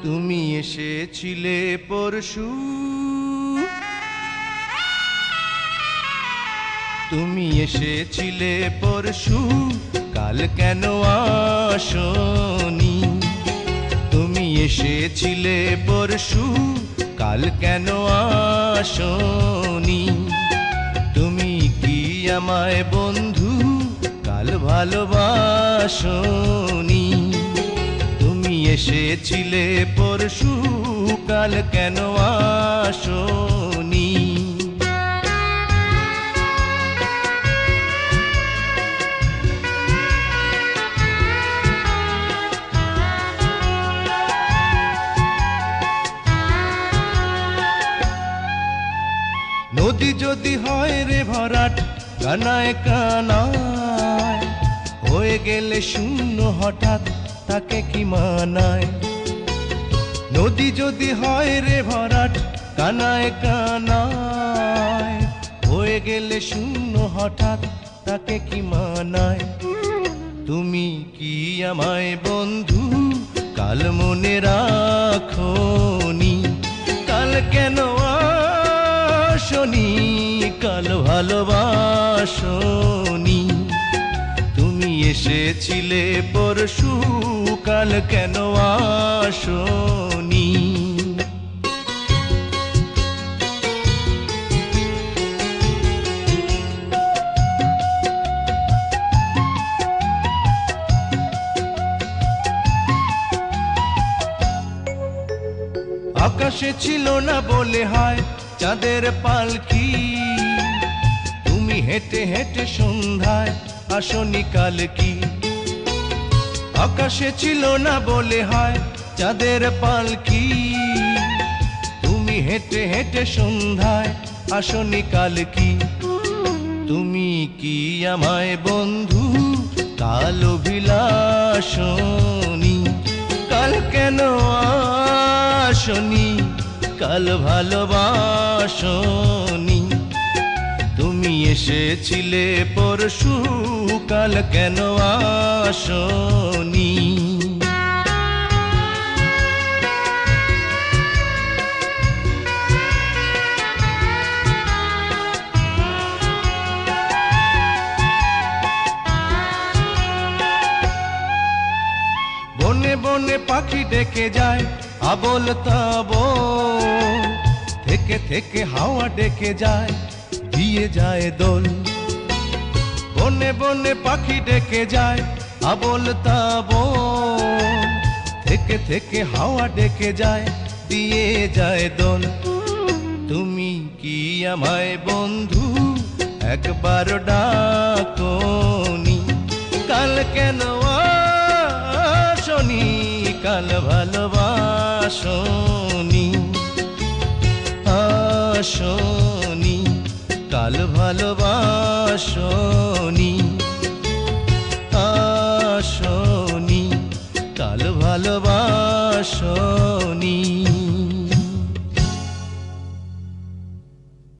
তুমি এসেছিলে পরশু, তুমি এসেছিলে পরশু, কাল কেন আসনি? তুমি এসেছিলে পরশু, কাল কেন আসনি? তুমি কি আমায় বন্ধু কাল ভালোবাসনি? তুমি এসেছিলে পরশু, কাল কেন আসনি? নদী যদি হয় রে ভরাট কানায় কানায়, হয়ে গেলে শূন্য হঠাৎ তাকে কি মানায়? নদী যদি হয় রে ভরাট কানায় কানায়, হয়ে গেলে শূন্য হঠাৎ তাকে কি মানায়? তুমি কি আমায় বন্ধু কাল মনে রাখোনি? কাল কেন আসনি? কাল ভালোবাসনি? তুমি এসেছিলে পরশু, কাল কেন আসনি? আকাশে ছিল না বলে হয় চাঁদের পালকি, তুমি হেঁটে হেঁটে সন্ধ্যায় আসনি কাল কি? আকাশে ছিল না বলে হয় চাঁদের পালকি, তুমি হেঁটে হেঁটে সন্ধ্যায় আসনি কাল কি? তুমি কি আমায় বন্ধু কাল অভিলাষনি? কাল কেন আসনি? কাল ভালোবাসনি? তুমি এসেছিলে পরশু, কাল কেন আসনি? বনে বনে পাখি ডেকে যায় আবোল তাবোল, থেকে থেকে হাওয়া ডেকে যায় দিয়ে যায় দোল। বনে বনে পাখি ডেকে যায় আবোল তাবোল, থেকে থেকে হাওয়া ডেকে যায় দিয়ে যায় দোল। তুমি কি আমায় বন্ধু একবার ডাকনি? কাল কেন আসনি? কাল ভালোবাসনি? আসনি? কাল ভালোবাসনি?